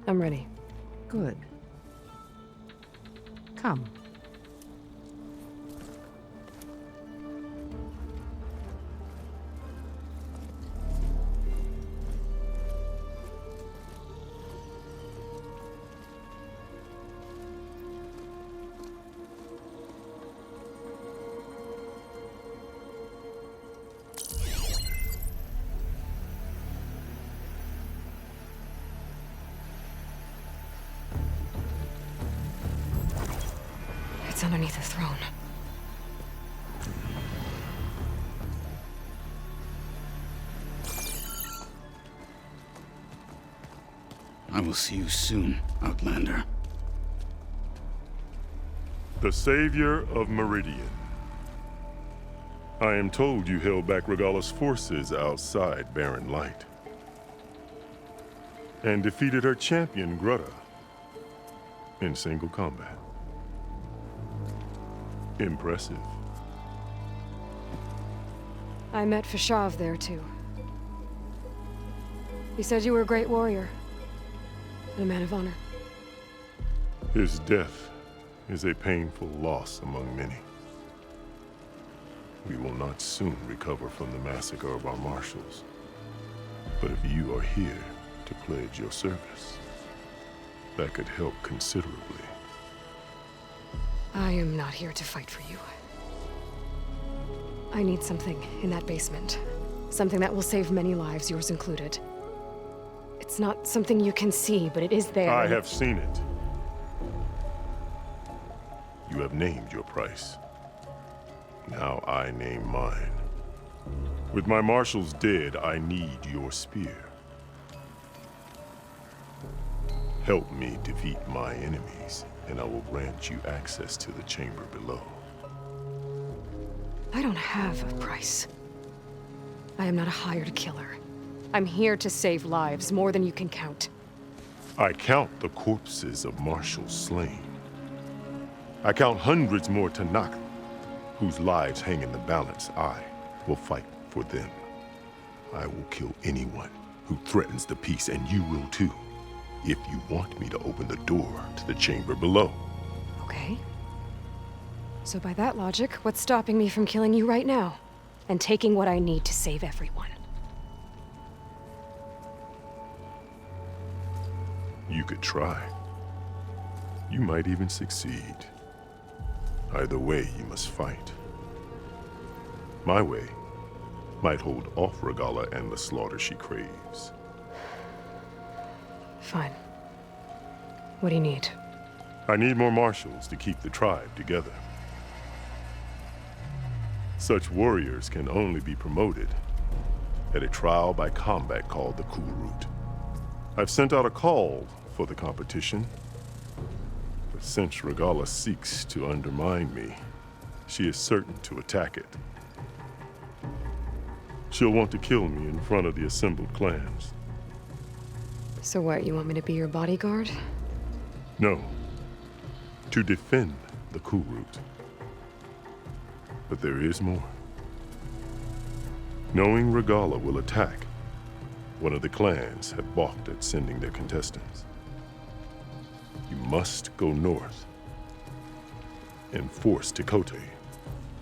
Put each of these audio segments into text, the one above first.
I'm ready. Good. Come. It's underneath the throne. I will see you soon, Outlander. The Savior of Meridian. I am told you held back Regalla's forces outside Barren Light. And defeated her champion, Grutta, in single combat. Impressive. I met Fashav there, too. He said you were a great warrior. And a man of honor. His death is a painful loss among many. We will not soon recover from the massacre of our marshals. But if you are here to pledge your service, that could help considerably. I am not here to fight for you. I need something in that basement. Something that will save many lives, yours included. It's not something you can see, but it is there. I have seen it. You have named your price. Now I name mine. With my marshals dead, I need your spear. Help me defeat my enemies, and I will grant you access to the chamber below. I don't have a price. I am not a hired killer. I'm here to save lives, more than you can count. I count the corpses of marshals slain. I count hundreds more Tanakh, whose lives hang in the balance. I will fight for them. I will kill anyone who threatens the peace, and you will too, if you want me to open the door to the chamber below. Okay. So by that logic, what's stopping me from killing you right now? And taking what I need to save everyone? You could try. You might even succeed. Either way, you must fight. My way might hold off Regalla and the slaughter she craves. Fine. What do you need? I need more marshals to keep the tribe together. Such warriors can only be promoted at a trial by combat called the Cool Route. I've sent out a call for the competition, but since Regalla seeks to undermine me, she is certain to attack it. She'll want to kill me in front of the assembled clans. So what, you want me to be your bodyguard? No, to defend the Cool Route. But there is more. Knowing Regalla will attack, one of the clans have balked at sending their contestants. You must go north and force Tekote,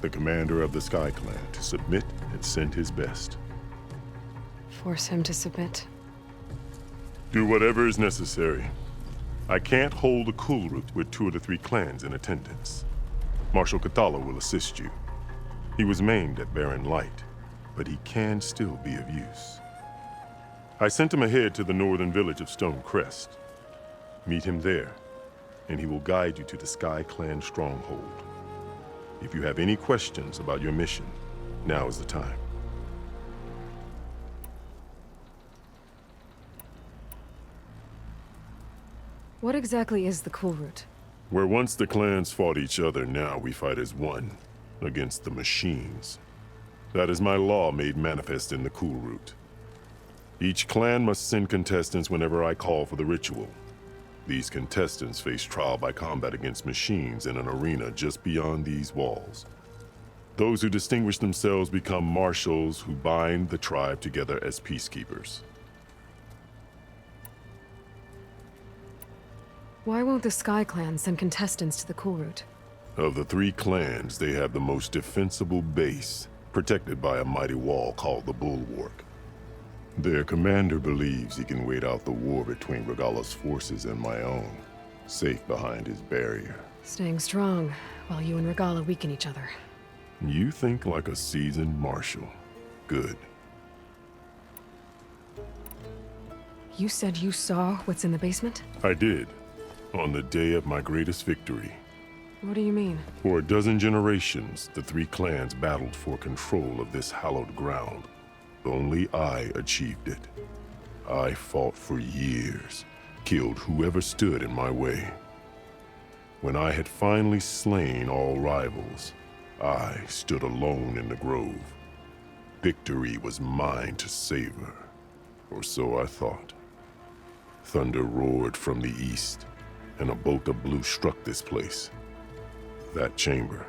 the commander of the Sky Clan, to submit and send his best. Force him to submit? Do whatever is necessary. I can't hold the Cool Route with 2 of the 3 clans in attendance. Marshal Kathala will assist you. He was maimed at Barren Light, but he can still be of use. I sent him ahead to the northern village of Stone Crest. Meet him there, and he will guide you to the Sky Clan stronghold. If you have any questions about your mission, now is the time. What exactly is the Cool Route? Where once the clans fought each other, now we fight as one, against the machines. That is my law made manifest in the Cool Route. Each clan must send contestants whenever I call for the ritual. These contestants face trial by combat against machines in an arena just beyond these walls. Those who distinguish themselves become marshals who bind the tribe together as peacekeepers. Why won't the Sky Clan send contestants to the Cool Route? Of the 3 clans, they have the most defensible base, protected by a mighty wall called the Bulwark. Their commander believes he can wait out the war between Regalla's forces and my own, safe behind his barrier. Staying strong, while you and Regalla weaken each other. You think like a seasoned marshal. Good. You said you saw what's in the basement? I did, on the day of my greatest victory. What do you mean? For a dozen generations, the 3 clans battled for control of this hallowed ground. Only I achieved it. I fought for years, killed whoever stood in my way. When I had finally slain all rivals, I stood alone in the grove. Victory was mine to savor, or so I thought. Thunder roared from the east, and a bolt of blue struck this place. That chamber.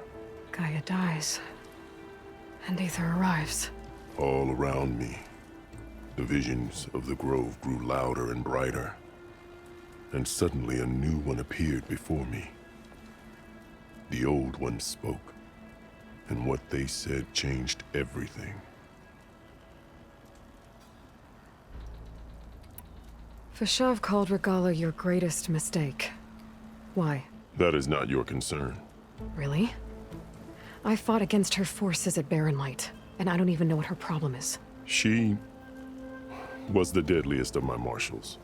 Gaia dies, and Aether arrives. All around me, the visions of the grove grew louder and brighter, and suddenly a new one appeared before me. The old one spoke, and what they said changed everything. Fashav called Regalla your greatest mistake. Why? That is not your concern. Really? I fought against her forces at Barren Light, and I don't even know what her problem is. She was the deadliest of my marshals,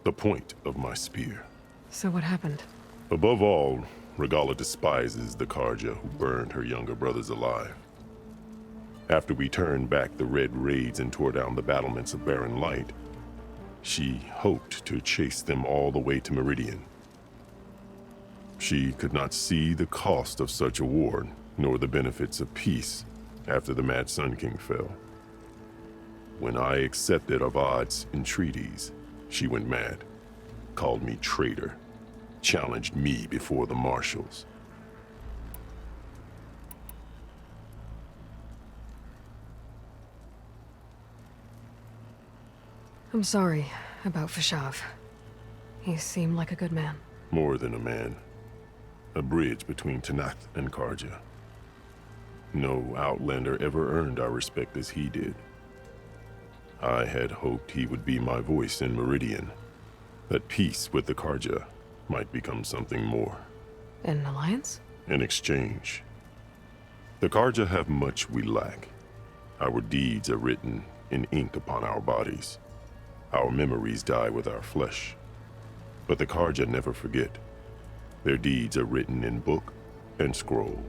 the point of my spear. So what happened? Above all, Regalla despises the Karja who burned her younger brothers alive. After we turned back the red raids and tore down the battlements of Barren Light, she hoped to chase them all the way to Meridian. She could not see the cost of such a war, nor the benefits of peace after the Mad Sun King fell. When I accepted Avad's entreaties, she went mad, called me traitor, challenged me before the marshals. I'm sorry about Fashav. He seemed like a good man. More than a man. A bridge between Tanath and Karja. No Outlander ever earned our respect as he did. I had hoped he would be my voice in Meridian, that peace with the Karja might become something more. An alliance? In exchange. The Karja have much we lack. Our deeds are written in ink upon our bodies. Our memories die with our flesh. But the Karja never forget. Their deeds are written in book and scroll.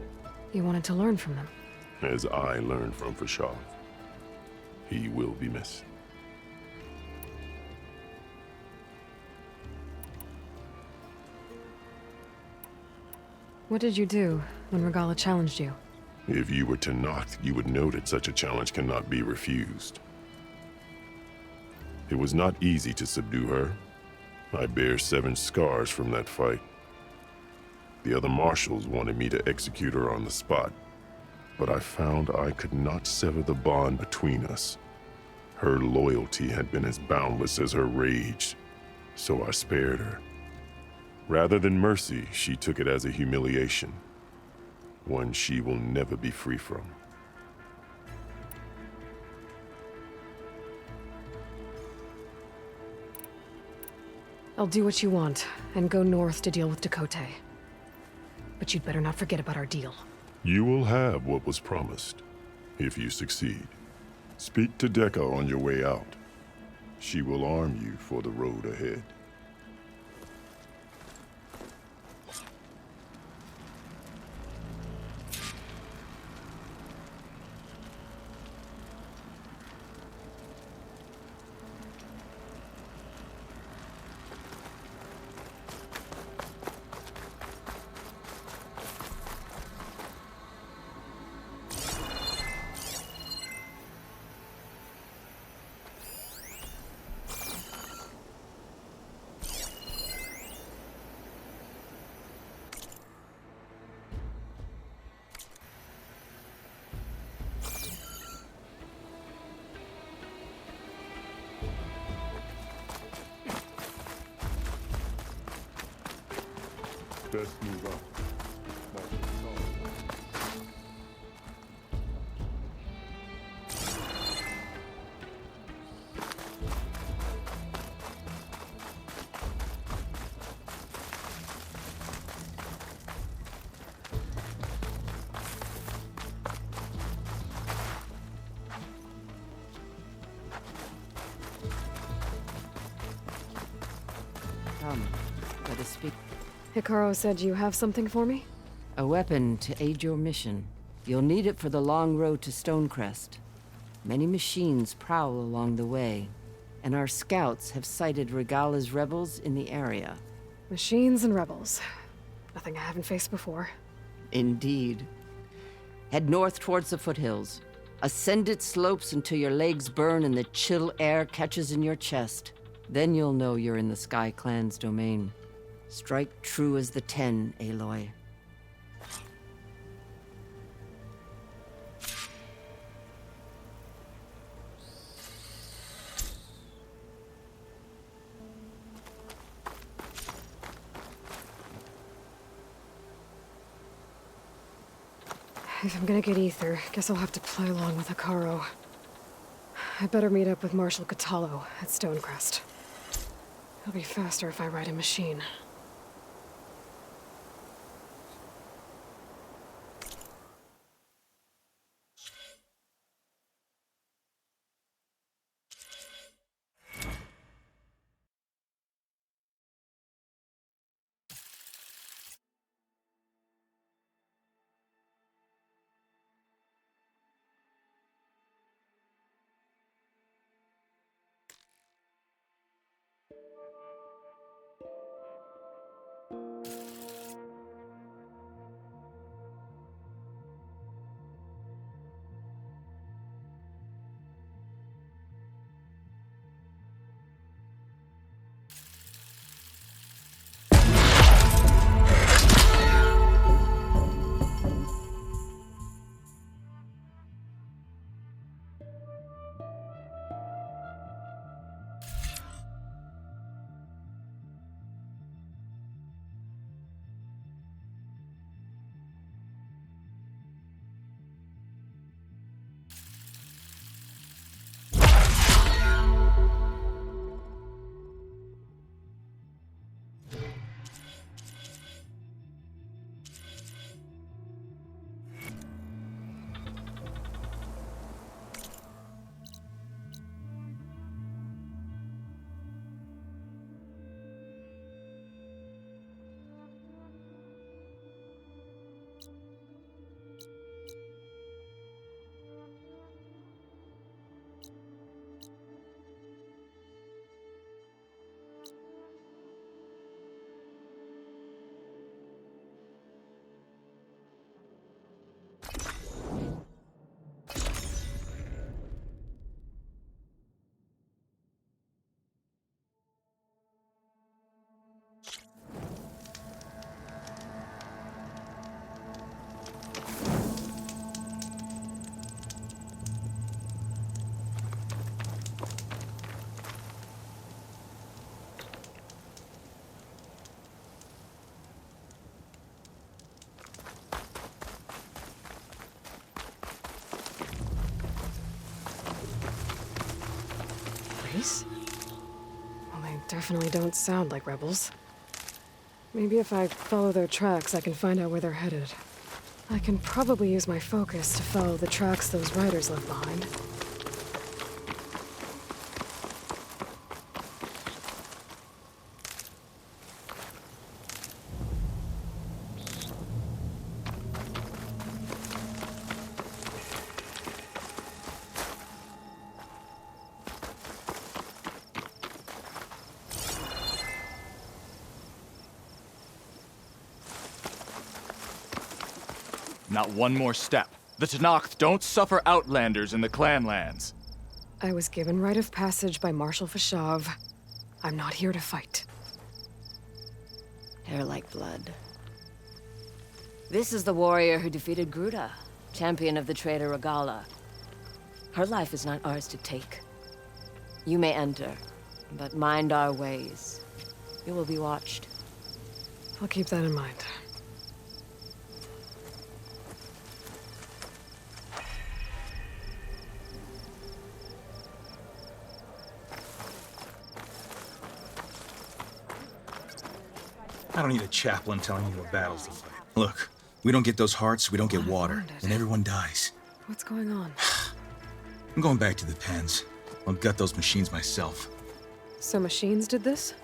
You wanted to learn from them? As I learned from Fashav. He will be missed. What did you do when Regalla challenged you? If you were to knock, you would know that such a challenge cannot be refused. It was not easy to subdue her. I bear 7 scars from that fight. The other marshals wanted me to execute her on the spot, but I found I could not sever the bond between us. Her loyalty had been as boundless as her rage, so I spared her. Rather than mercy, she took it as a humiliation, one she will never be free from. I'll do what you want, and go north to deal with Dakota. But you'd better not forget about our deal. You will have what was promised, if you succeed. Speak to Dekka on your way out. She will arm you for the road ahead. best move up. Marshal Catala. Come, let us speak. Hikaru said you have something for me? A weapon to aid your mission. You'll need it for the long road to Stonecrest. Many machines prowl along the way, and our scouts have sighted Regala's rebels in the area. Machines and rebels. Nothing I haven't faced before. Indeed. Head north towards the foothills. Ascend its slopes until your legs burn and the chill air catches in your chest. Then you'll know you're in the Sky Clan's domain. Strike true as the 10, Aloy. If I'm gonna get ether, guess I'll have to play along with Hikaru. I better meet up with Marshal Catala at Stonecrest. It'll be faster if I ride a machine. Well, they definitely don't sound like rebels. Maybe if I follow their tracks, I can find out where they're headed. I can probably use my focus to follow the tracks those riders left behind. Not one more step. The Tenakth don't suffer outlanders in the Clanlands. I was given rite of passage by Marshal Fashav. I'm not here to fight. Hair like blood. This is the warrior who defeated Gruda, champion of the traitor Regala. Her life is not ours to take. You may enter, but mind our ways. You will be watched. I'll keep that in mind. I don't need a chaplain telling me what battles to fight. Look, we don't get those hearts, we don't get water, and everyone dies. What's going on? I'm going back to the pens. I'll gut those machines myself. So machines did this?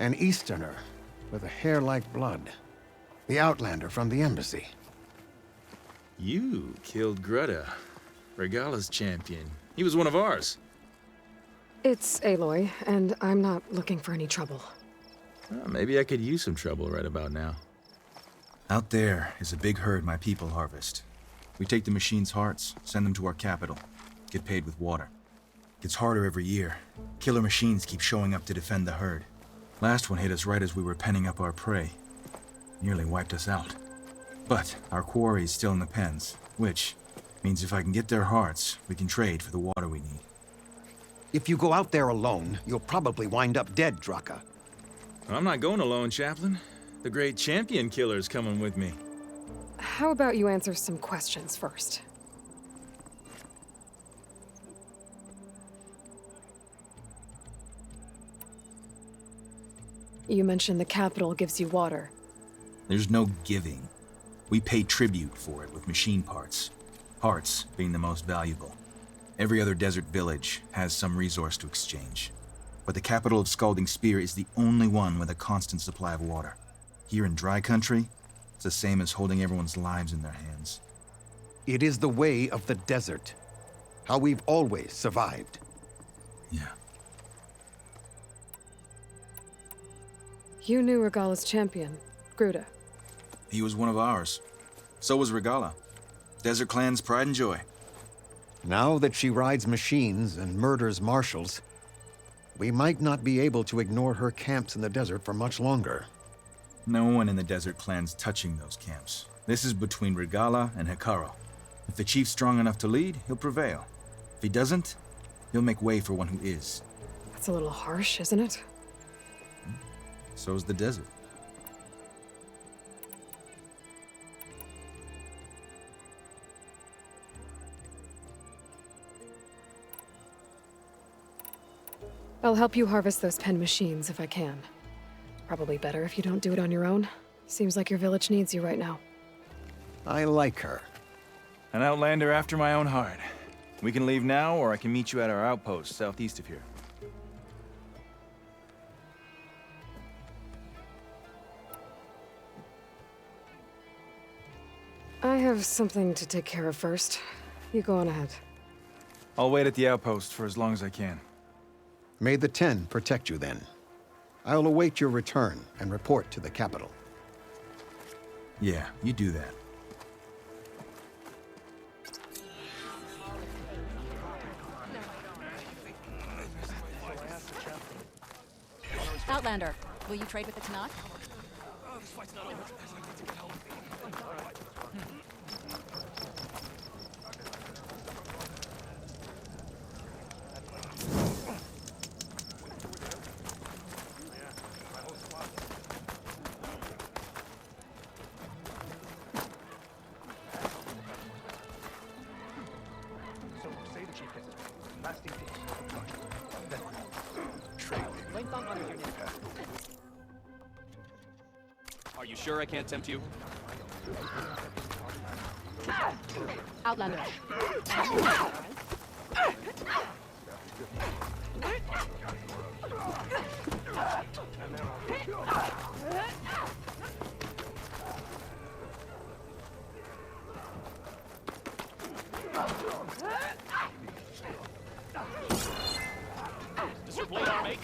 An Easterner with a hair like blood. The Outlander from the embassy. You killed Greta, Regala's champion. He was one of ours. It's Aloy, and I'm not looking for any trouble. Well, maybe I could use some trouble right about now. Out there is a big herd my people harvest. We take the machines' hearts, send them to our capital, get paid with water. Gets harder every year. Killer machines keep showing up to defend the herd. Last one hit us right as we were penning up our prey. Nearly wiped us out. But our quarry is still in the pens, which means if I can get their hearts, we can trade for the water we need. If you go out there alone, you'll probably wind up dead, Draka. I'm not going alone, Chaplain. The great champion killer's coming with me. How about you answer some questions first? You mentioned the capital gives you water. There's no giving. We pay tribute for it with machine parts. Parts being the most valuable. Every other desert village has some resource to exchange. But the capital of Scalding Spear is the only one with a constant supply of water. Here in dry country, it's the same as holding everyone's lives in their hands. It is the way of the desert. How we've always survived. Yeah. You knew Regala's champion, Gruta. He was one of ours. So was Regala. Desert Clan's pride and joy. Now that she rides machines and murders marshals, we might not be able to ignore her camps in the desert for much longer. No one in the Desert Clan's touching those camps. This is between Regala and Hekarro. If the chief's strong enough to lead, he'll prevail. If he doesn't, he'll make way for one who is. That's a little harsh, isn't it? So is the desert. I'll help you harvest those pen machines if I can. Probably better if you don't do it on your own. Seems like your village needs you right now. I like her. An outlander after my own heart. We can leave now, or I can meet you at our outpost southeast of here. I have something to take care of first. You go on ahead. I'll wait at the outpost for as long as I can. May the 10 protect you then. I'll await your return and report to the capital. Yeah, you do that. Outlander, will you trade with the Tanakh? Are you sure I can't tempt you? Outlander. Does your blade arm ache?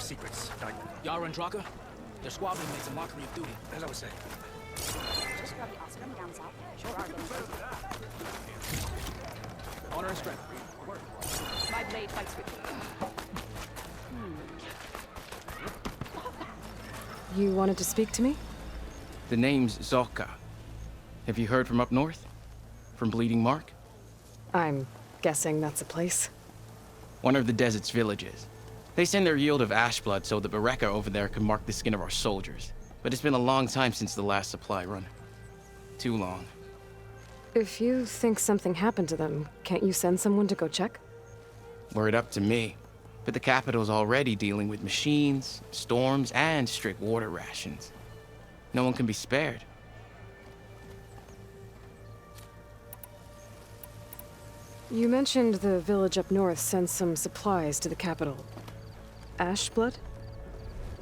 secrets. Yara and Draka? They're squabbling mates in mockery of duty. As I was saying. Just grab the Oscar down south. Sure are getting Honor and strength. Work. My blade fights with you. You wanted to speak to me? The name's Zolka. Have you heard from up north? From Bleeding Mark? I'm guessing that's a place. One of the desert's villages. They send their yield of ash blood so the Bereka over there can mark the skin of our soldiers. But it's been a long time since the last supply run. Too long. If you think something happened to them, can't you send someone to go check? Were it up to me. But the capital's already dealing with machines, storms, and strict water rations. No one can be spared. You mentioned the village up north sends some supplies to the capital. Ash blood?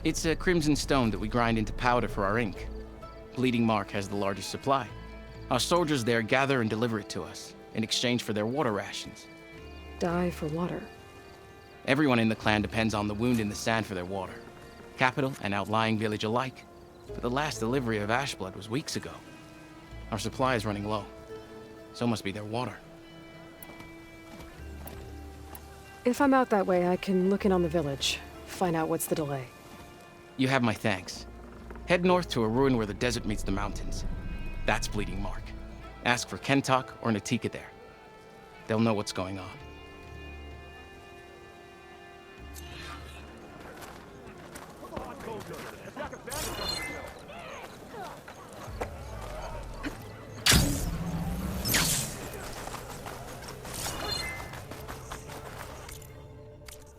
It's a crimson stone that we grind into powder for our ink. Bleeding Mark has the largest supply. Our soldiers there gather and deliver it to us, in exchange for their water rations. Die for water. Everyone in the clan depends on the wound in the sand for their water. Capital and outlying village alike. But the last delivery of Ashblood was weeks ago. Our supply is running low. So must be their water. If I'm out that way, I can look in on the village, find out what's the delay. You have my thanks. Head north to a ruin where the desert meets the mountains. That's Bleeding Mark. Ask for Kentok or Natika there. They'll know what's going on.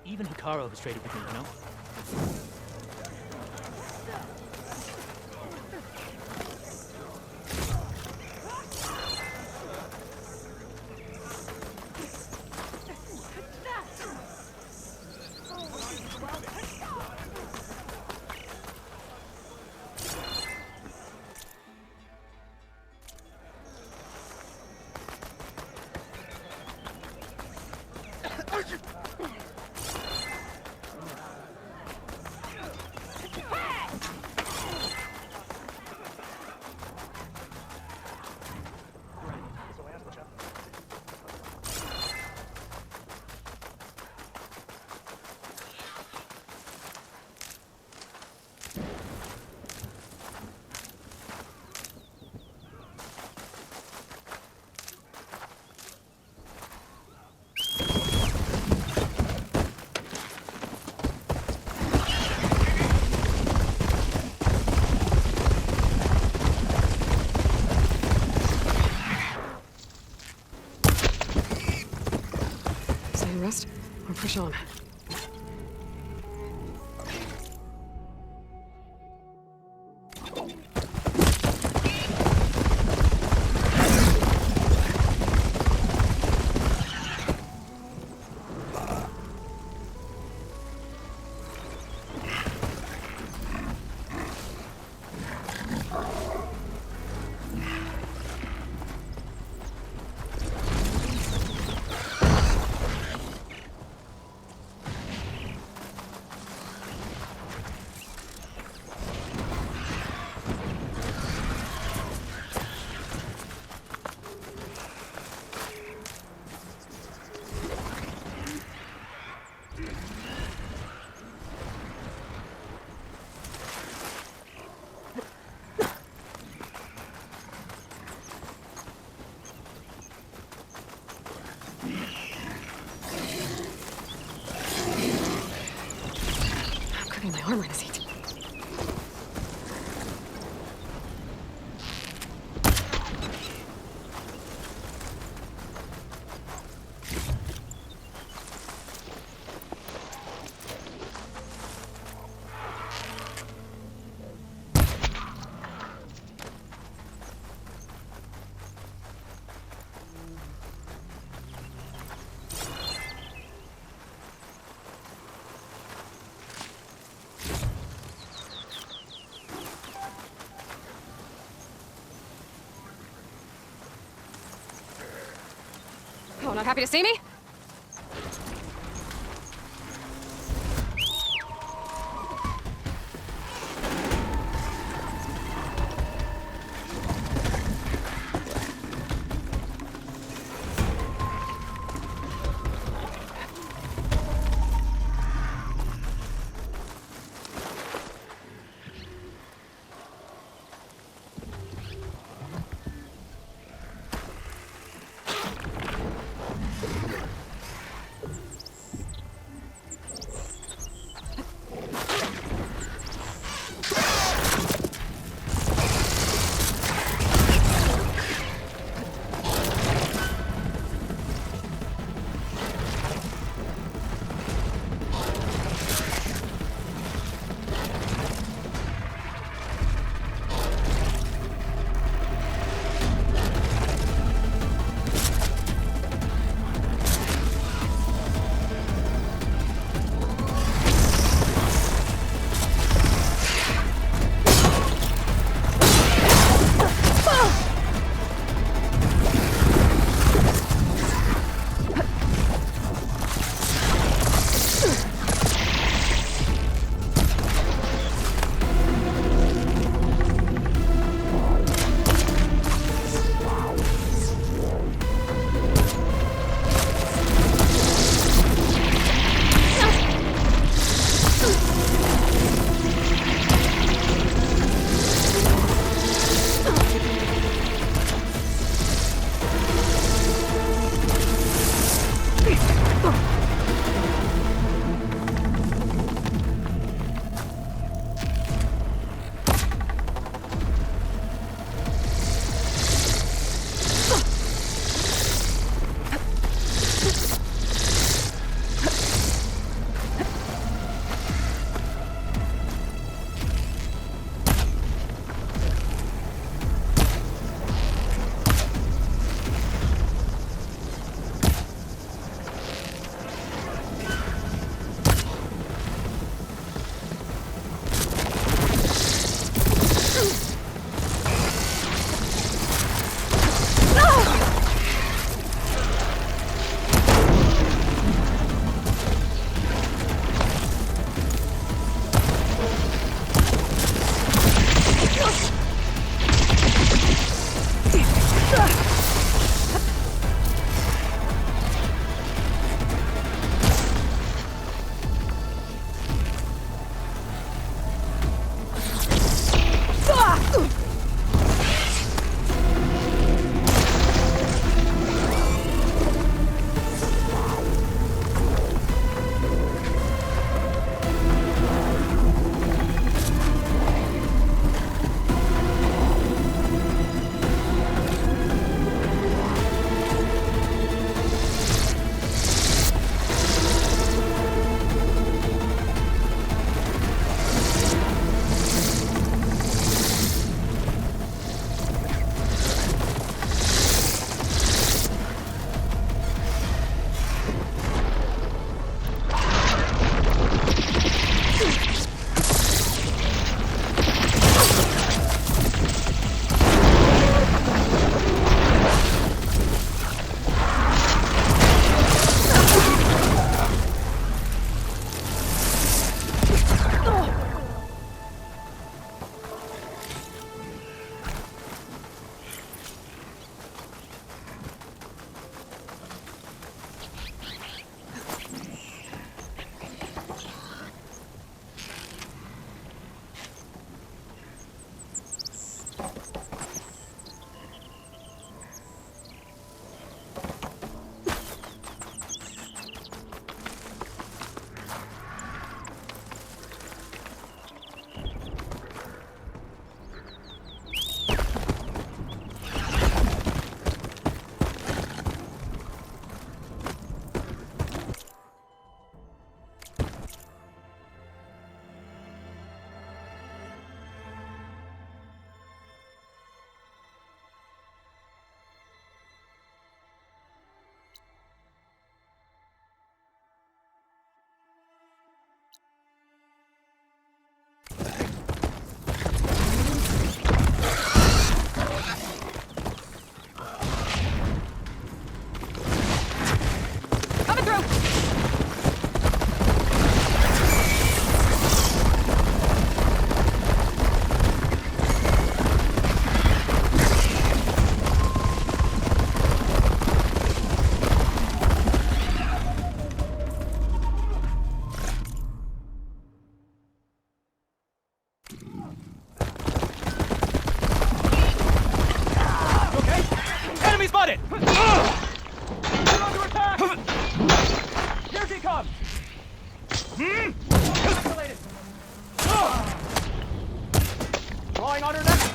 Even Hikaru has traded with me, you know? Rest or push on? My armor in his heat. Oh, not happy to see me? Isolated. Drawing on her neck.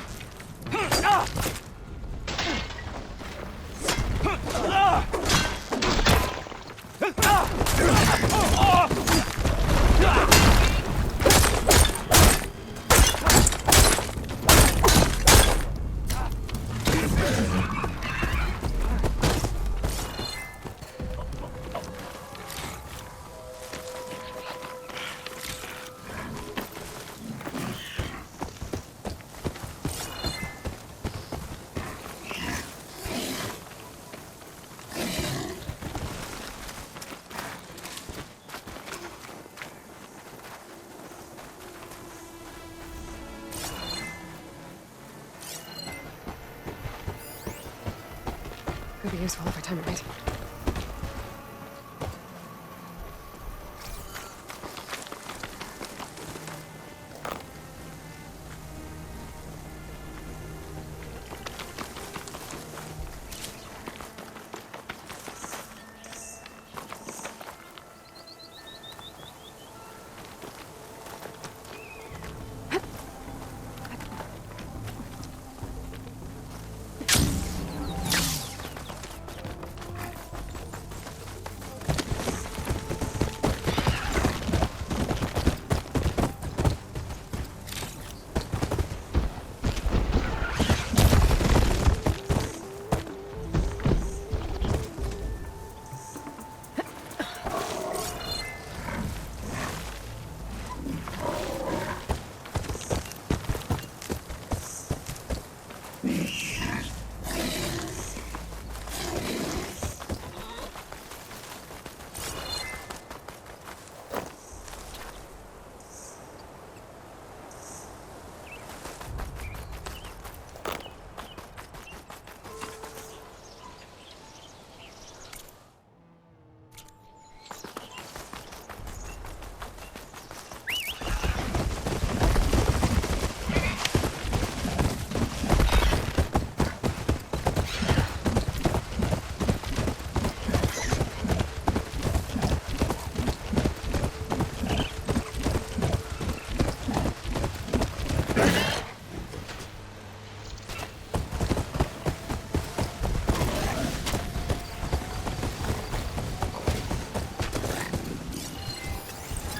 Could be useful if I time it right.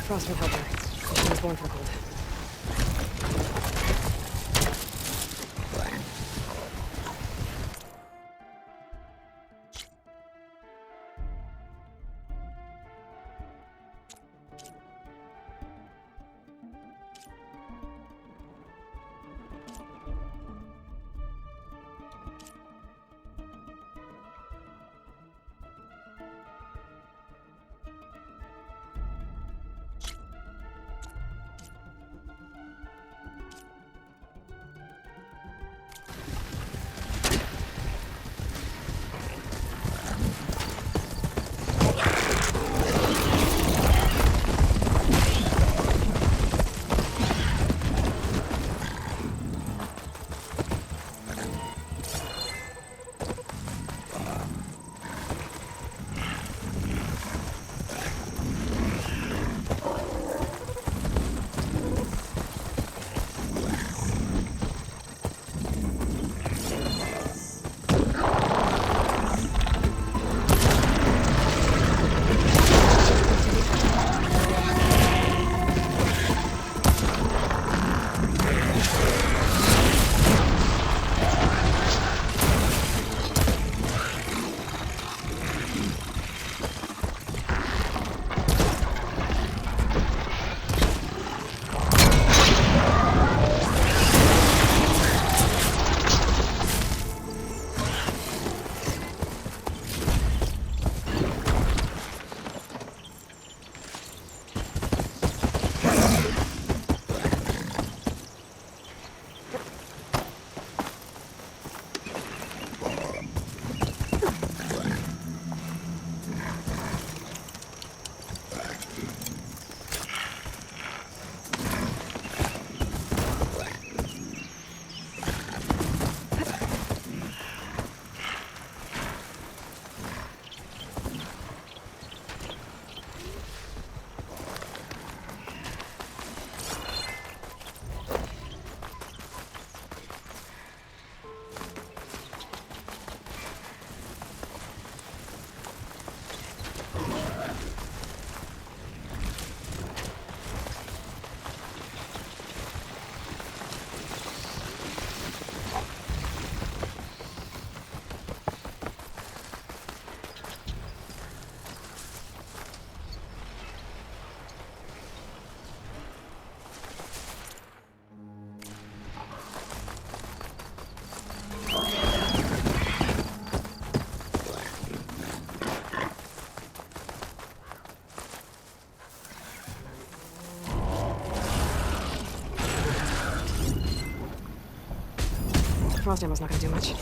Frostwood helper. She was born for cold. Frost ammo's not gonna do much.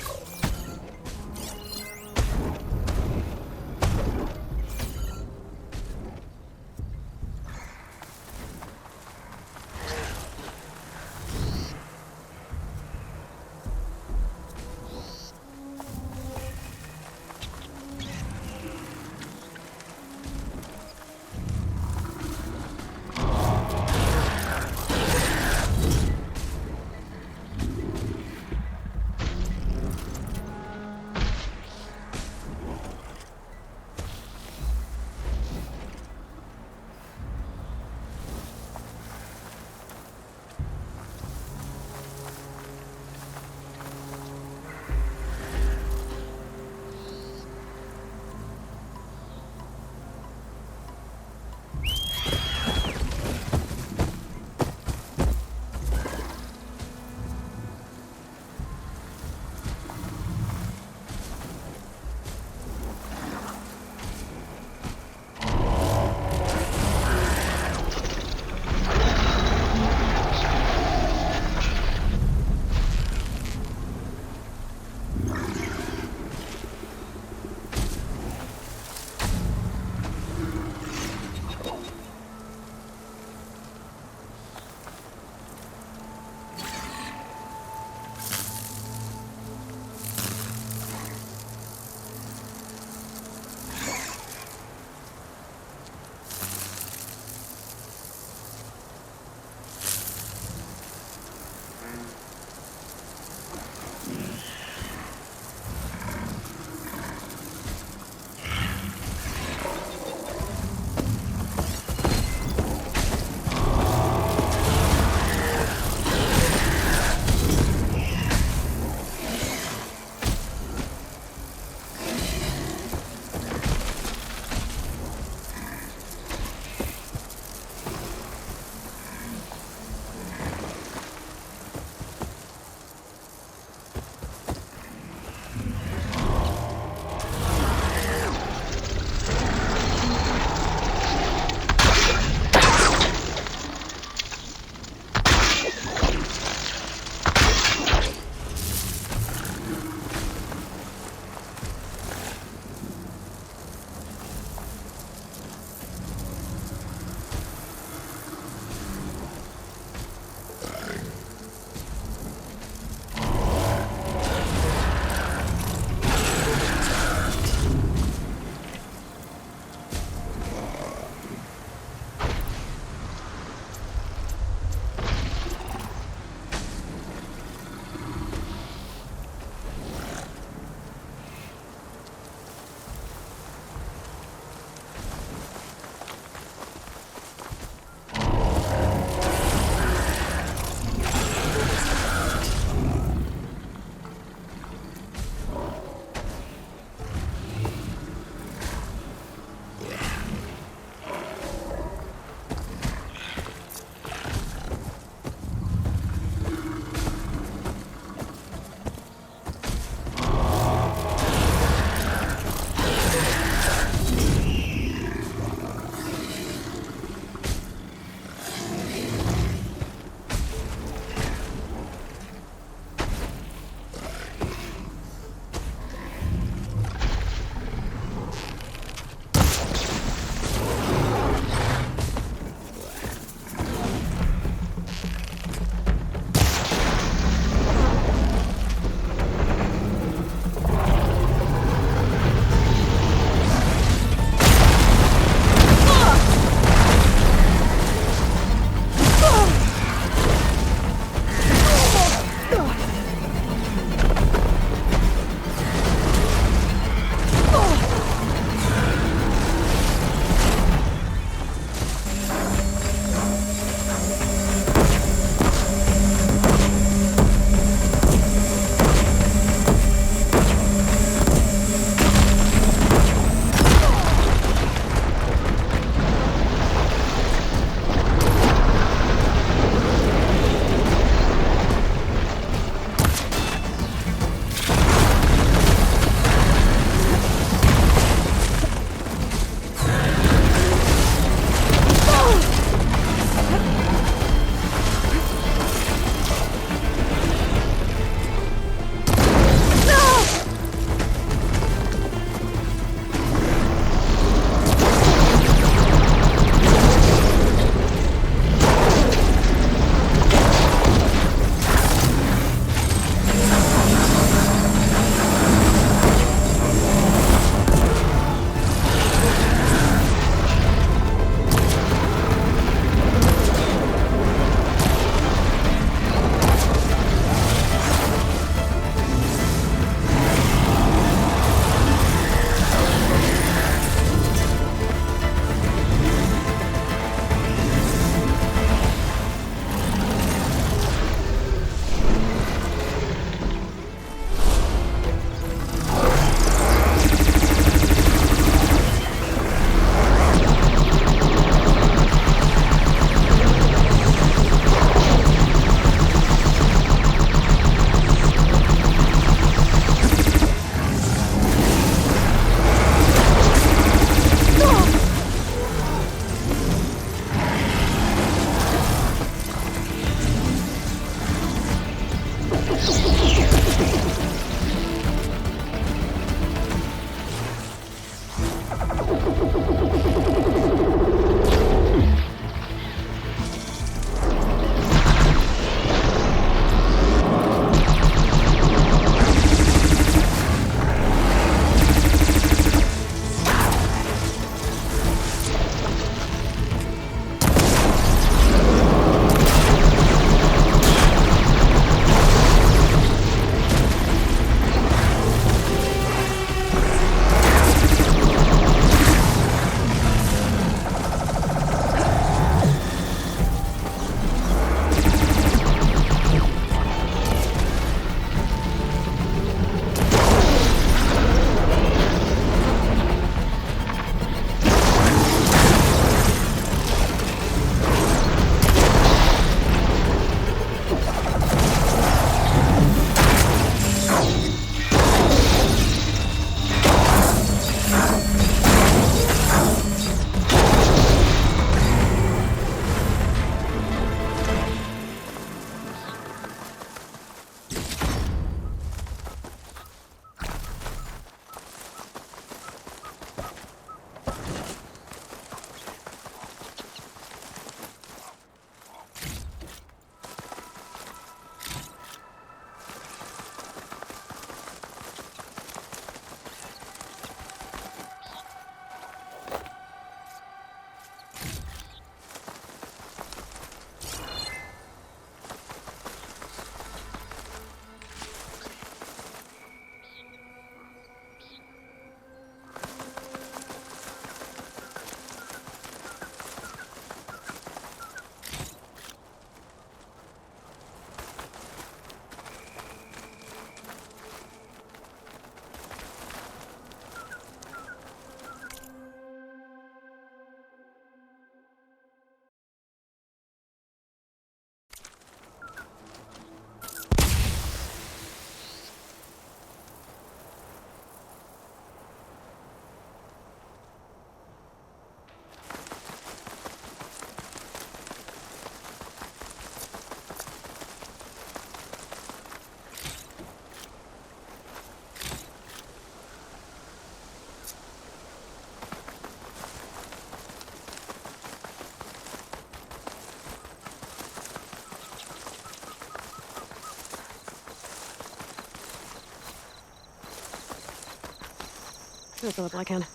I'll fill up while I can.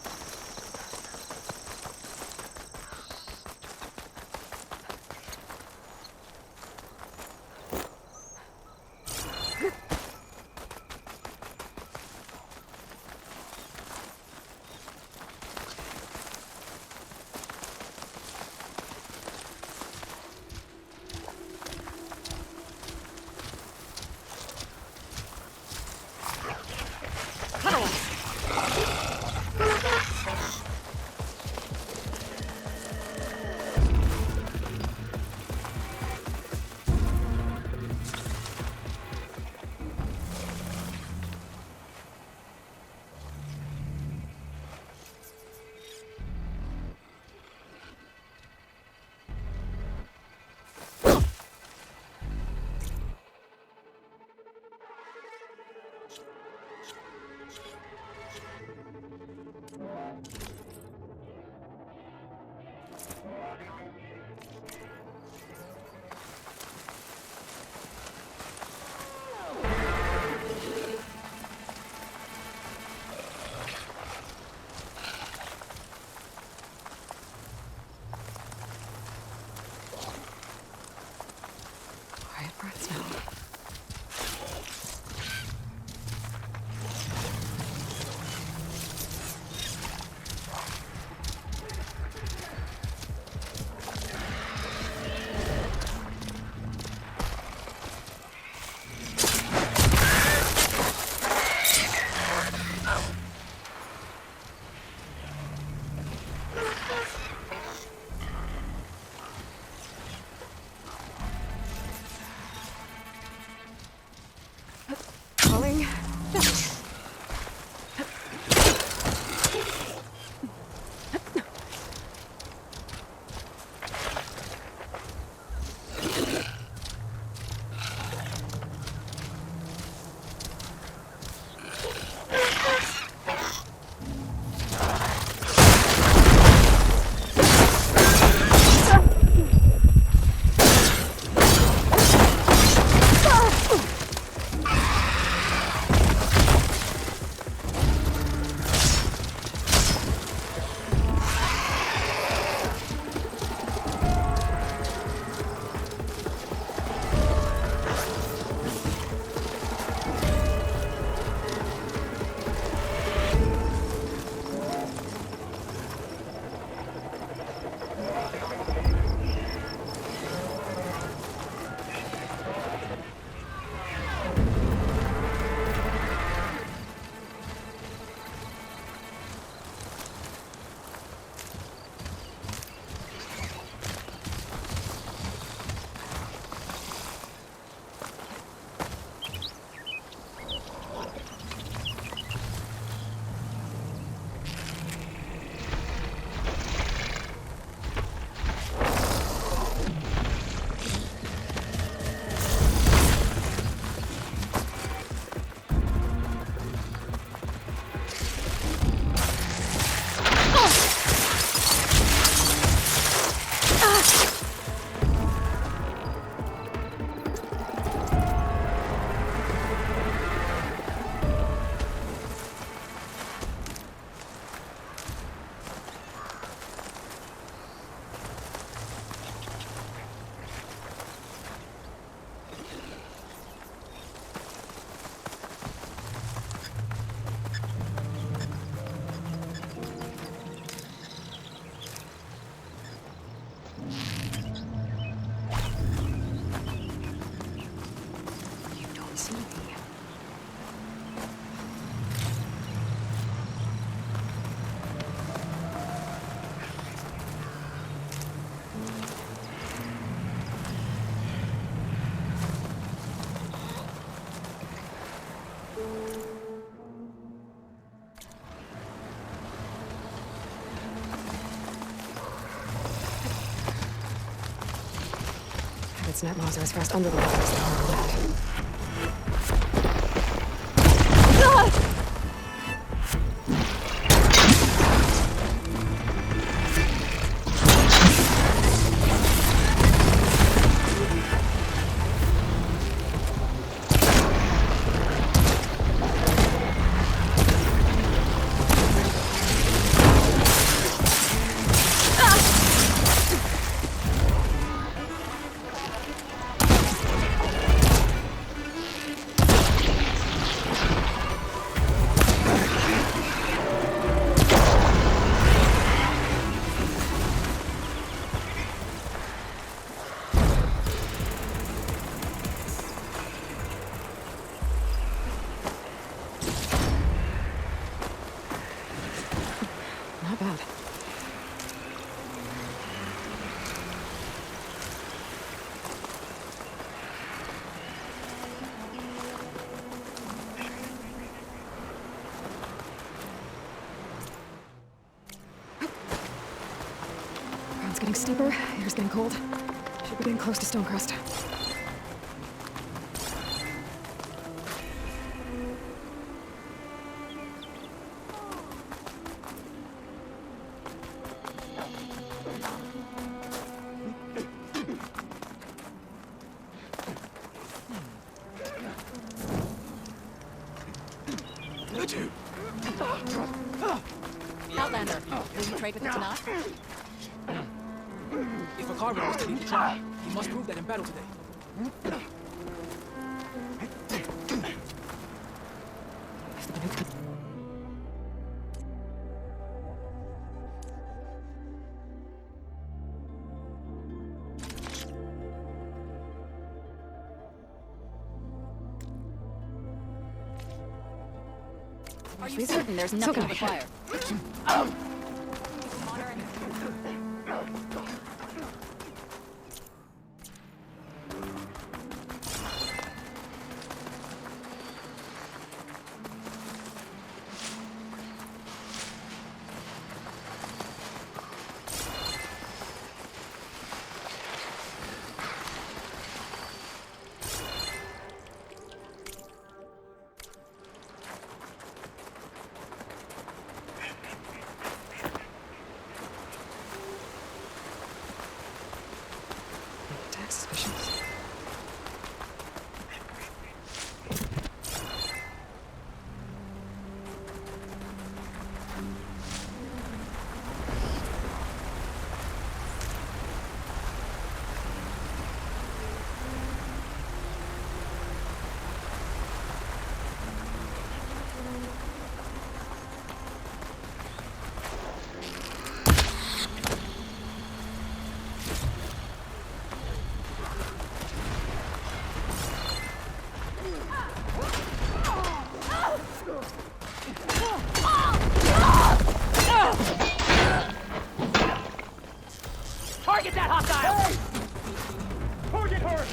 Quiet breaths now. Calling. Its net monsters rest under the water as they are on land. getting steeper, air's getting cold. Should be getting close to Stonecrest. Outlander, will you trade with the Tanakh? If a Carver was to lead the trial, he must prove that in battle today. Are you certain there's nothing to the fire? Suspicions. Target that hostile! Target her!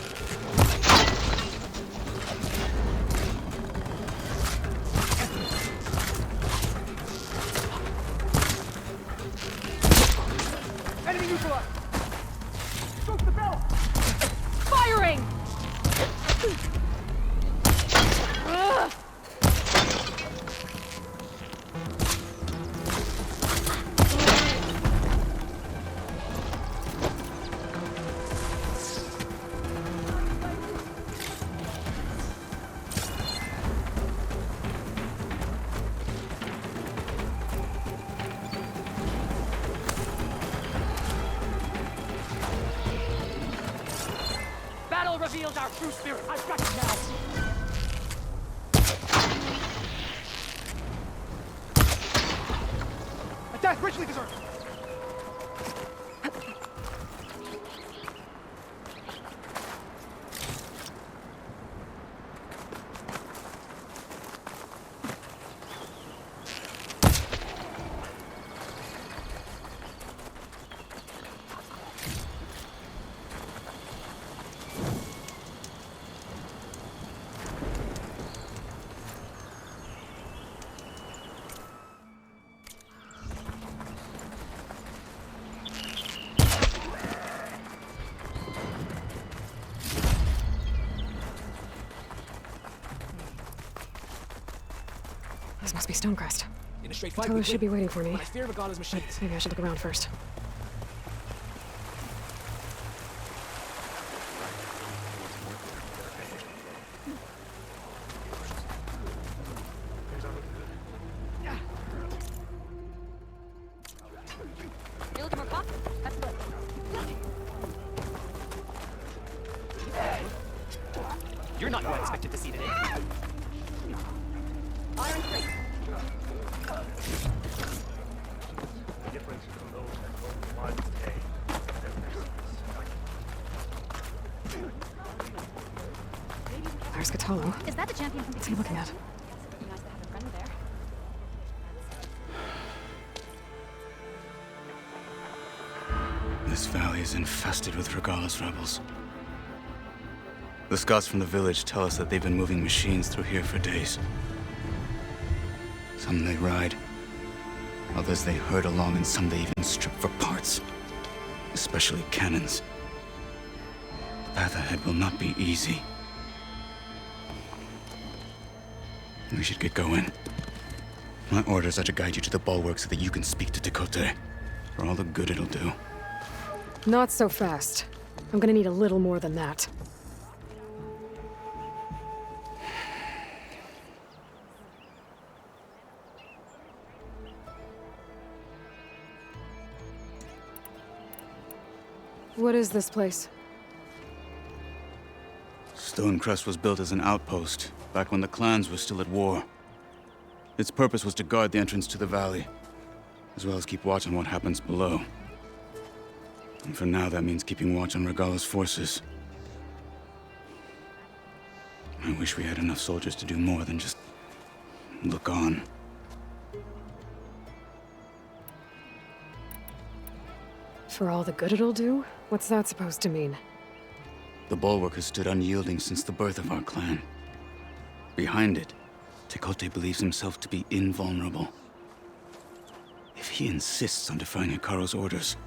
Enemy neutralized! Shoot the bell! Firing! Battle reveals our true spirit. I've got it now. Attack richly deserved! This must be Stonecrest. In a straight fight, Tolo should be waiting for me. But I fear Regala's machines. Maybe I should look around first. You're looking for coffee? That's good. You're not who I expected to see today. Iron crate. There's Cthulhu. Is that the champion from What's he looking at? Nice to have a friend there. This valley is infested with Regala's rebels. The scouts from the village tell us that they've been moving machines through here for days. Some they ride, others they herd along, and some they even strip for parts. especially cannons. The path ahead will not be easy. We should get going. My orders are to guide you to the bulwark so that you can speak to Tekote, for all the good it'll do. Not so fast. I'm gonna need a little more than that. What is this place? Stonecrest was built as an outpost, back when the clans were still at war. Its purpose was to guard the entrance to the valley, as well as keep watch on what happens below. And for now, that means keeping watch on Regalla's forces. I wish we had enough soldiers to do more than just look on. For all the good it'll do? What's that supposed to mean? The bulwark has stood unyielding since the birth of our clan. Behind it, Tekote believes himself to be invulnerable. If he insists on defying Hikaru's orders,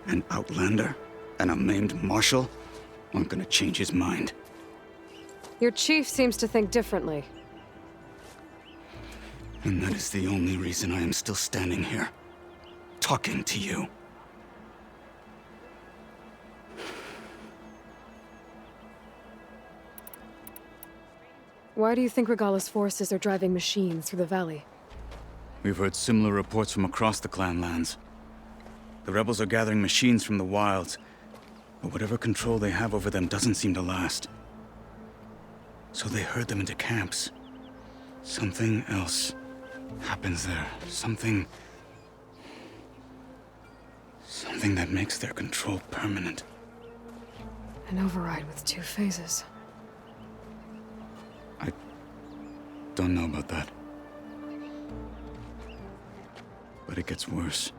an outlander and a maimed marshal aren't gonna change his mind. Your chief seems to think differently. And that is the only reason I am still standing here, talking to you. Why do you think Regalla's forces are driving machines through the valley? We've heard similar reports from across the clan lands. The rebels are gathering machines from the wilds, but whatever control they have over them doesn't seem to last. So they herd them into camps. Something else happens there. Something that makes their control permanent. An override with 2 phases. I don't know about that. But it gets worse.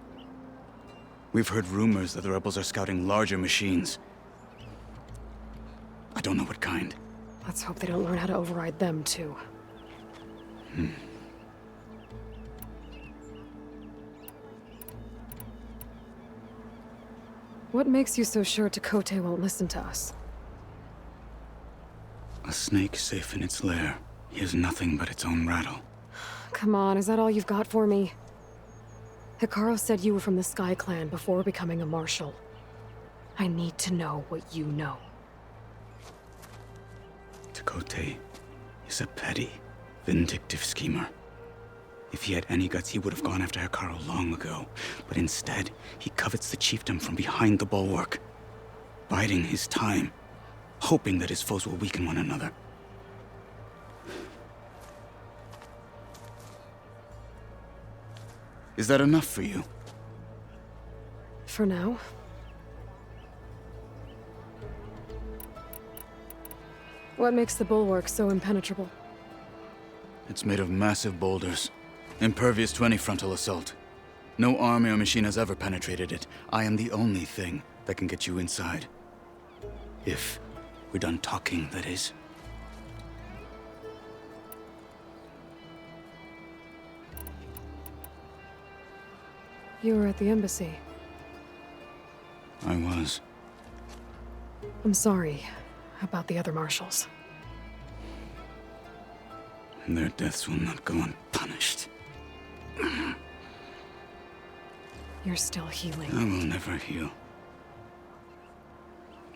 We've heard rumors that the rebels are scouting larger machines. I don't know what kind. Let's hope they don't learn how to override them, too. What makes you so sure Tekote won't listen to us? A snake safe in its lair hears nothing but its own rattle. Come on, is that all you've got for me? Hikaru said you were from the Sky Clan before becoming a marshal. I need to know what you know. Tekote is a petty, vindictive schemer. If he had any guts, he would have gone after Hikaru long ago. But instead, he covets the chiefdom from behind the bulwark, biding his time, hoping that his foes will weaken one another. Is that enough for you? For now. What makes the bulwark so impenetrable? It's made of massive boulders, impervious to any frontal assault. No army or machine has ever penetrated it. I am the only thing that can get you inside. If we're done talking, that is. You were at the embassy. I was. I'm sorry about the other marshals. Their deaths will not go unpunished. You're still healing. I will never heal.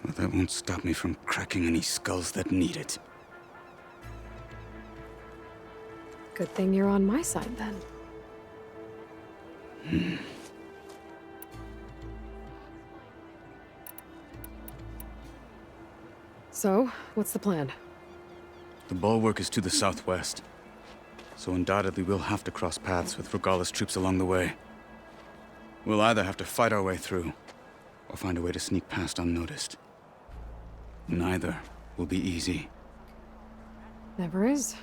But that won't stop me from cracking any skulls that need it. Good thing you're on my side, then. So, what's the plan? The bulwark is to the southwest, so undoubtedly we'll have to cross paths with Regalla's troops along the way. We'll either have to fight our way through, or find a way to sneak past unnoticed. Neither will be easy. Never is.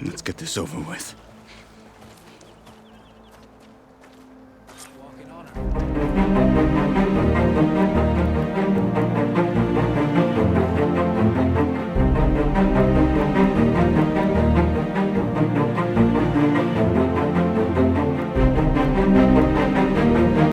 Let's get this over with.